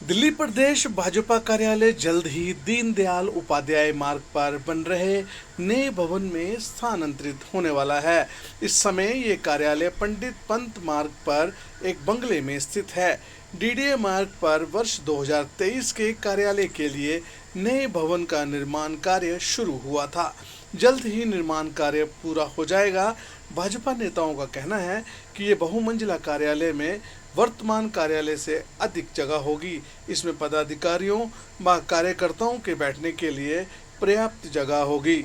दिल्ली प्रदेश भाजपा कार्यालय जल्द ही दीनदयाल उपाध्याय मार्ग पर बन रहे नए भवन में स्थानांतरित होने वाला है। इस समय ये कार्यालय पंडित पंत मार्ग पर एक बंगले में स्थित है। डीडीए मार्ग पर वर्ष 2023 के कार्यालय के लिए नए भवन का निर्माण कार्य शुरू हुआ था। जल्द ही निर्माण कार्य पूरा हो जाएगा। भाजपा नेताओं का कहना है कि ये बहुमंजिला कार्यालय में वर्तमान कार्यालय से अधिक जगह होगी। इसमें पदाधिकारियों व कार्यकर्ताओं के बैठने के लिए पर्याप्त जगह होगी।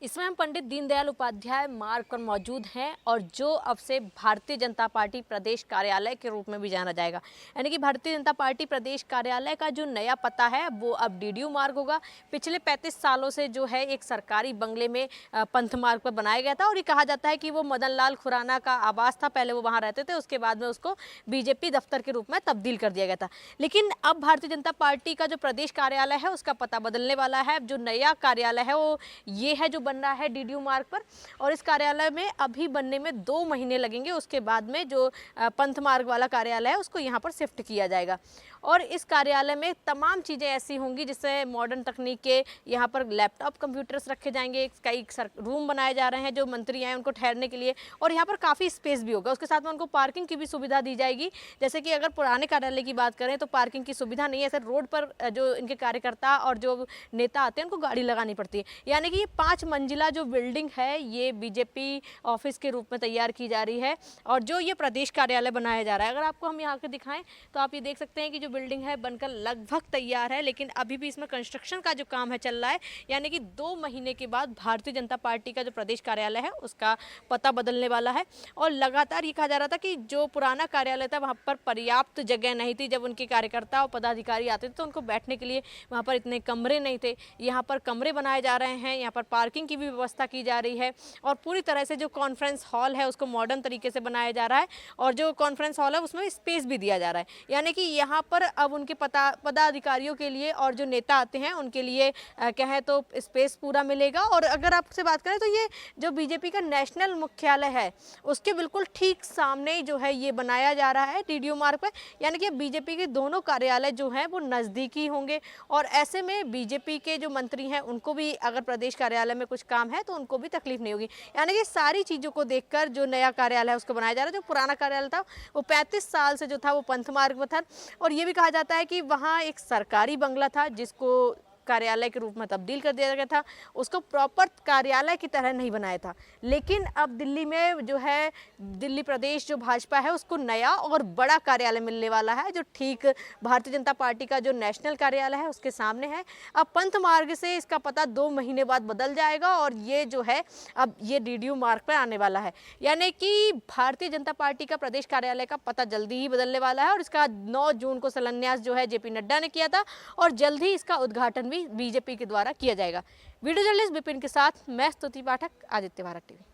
इसमें हम पंडित दीनदयाल उपाध्याय मार्ग पर मौजूद हैं और जो अब से भारतीय जनता पार्टी प्रदेश कार्यालय के रूप में भी जाना जाएगा। यानी कि भारतीय जनता पार्टी प्रदेश कार्यालय का जो नया पता है वो अब डीडीयू मार्ग होगा। पिछले 35 सालों से जो है एक सरकारी बंगले में पंथ मार्ग पर बनाया गया था और ये कहा जाता है कि वो मदन लाल खुराना का आवास था। पहले वो वहाँ रहते थे, उसके बाद में उसको बीजेपी दफ्तर के रूप में तब्दील कर दिया गया था। लेकिन अब भारतीय जनता पार्टी का जो प्रदेश कार्यालय है उसका पता बदलने वाला है। जो नया कार्यालय है वो ये है जो बन रहा है डीडीयू मार्ग पर, और इस कार्यालय में अभी बनने में 2 महीने लगेंगे। उसके बाद में जो पंथ मार्ग वाला कार्यालय है उसको यहाँ पर शिफ्ट किया जाएगा और इस कार्यालय में तमाम चीज़ें ऐसी होंगी जिससे मॉडर्न तकनीक के यहाँ पर लैपटॉप कंप्यूटर्स रखे जाएंगे। कई रूम बनाए जा रहे हैं जो मंत्री आए उनको ठहरने के लिए, और यहाँ पर काफ़ी स्पेस भी होगा। उसके साथ में उनको पार्किंग की भी सुविधा दी जाएगी। जैसे कि अगर पुराने कार्यालय की बात करें तो पार्किंग की सुविधा नहीं है। सर, रोड पर जो इनके कार्यकर्ता और जो नेता आते हैं उनको गाड़ी लगानी पड़ती है। यानी कि ये 5 मंजिला जो बिल्डिंग है ये बीजेपी ऑफिस के रूप में तैयार की जा रही है और जो ये प्रदेश कार्यालय बनाया जा रहा है। अगर आपको हम यहाँ के दिखाएं तो आप ये देख सकते हैं कि जो बिल्डिंग है बनकर लगभग तैयार है, लेकिन अभी भी इसमें कंस्ट्रक्शन का जो काम है चल रहा है। यानी कि 2 महीने के बाद भारतीय जनता पार्टी का जो प्रदेश कार्यालय है उसका पता बदलने वाला है। और लगातार ये कहा जा रहा था कि जो पुराना कार्यालय था वहाँ पर पर्याप्त जगह नहीं थी। जब उनके कार्यकर्ता और पदाधिकारी आते थे तो उनको बैठने के लिए वहाँ पर इतने कमरे नहीं थे। यहाँ पर कमरे बनाए जा रहे हैं, यहाँ पर पार्किंग की भी व्यवस्था की जा रही है और पूरी तरह से जो कॉन्फ्रेंस हॉल है उसको मॉडर्न तरीके से बनाया जा रहा है और जो कॉन्फ्रेंस हॉल है उसमें स्पेस भी दिया जा रहा है। यानी कि यहाँ पर अब उनके पदाधिकारियों के लिए और जो नेता आते हैं उनके लिए कहें तो स्पेस पूरा मिलेगा। और अगर आपसे बात करें तो ये जो बीजेपी का नेशनल मुख्यालय है उसके बिल्कुल ठीक सामने जो है ये बनाया जा रहा है डीडीयू मार्ग पर। यानी कि बीजेपी के दोनों कार्यालय जो हैं वो नज़दीकी होंगे और ऐसे में बीजेपी के जो मंत्री हैं उनको भी अगर प्रदेश कार्यालय में कुछ काम है तो उनको भी तकलीफ नहीं होगी। यानी कि सारी चीज़ों को देखकर जो नया कार्यालय है उसको बनाया जा रहा है। जो पुराना कार्यालय था वो 35 साल से जो था वो पंथ मार्ग में था और ये भी कहा जाता है कि वहाँ एक सरकारी बंगला था जिसको कार्यालय के रूप में तब्दील कर दिया गया था। उसको प्रॉपर कार्यालय की तरह नहीं बनाया था। लेकिन अब दिल्ली में जो है दिल्ली प्रदेश जो भाजपा है उसको नया और बड़ा कार्यालय मिलने वाला है जो ठीक भारतीय जनता पार्टी का जो नेशनल कार्यालय है उसके सामने है। अब पंथ मार्ग से इसका पता 2 महीने बाद बदल जाएगा और ये जो है अब ये डीडीयू मार्ग पर आने वाला है। यानी कि भारतीय जनता पार्टी का प्रदेश कार्यालय का पता जल्दी ही बदलने वाला है और इसका 9 जून को शिलान्यास जो है जेपी नड्डा ने किया था और जल्द ही इसका उद्घाटन भी बीजेपी के द्वारा किया जाएगा। वीडियो जर्नलिस्ट विपिन के साथ मैं स्तुति पाठक, आदित्य भारत टीवी।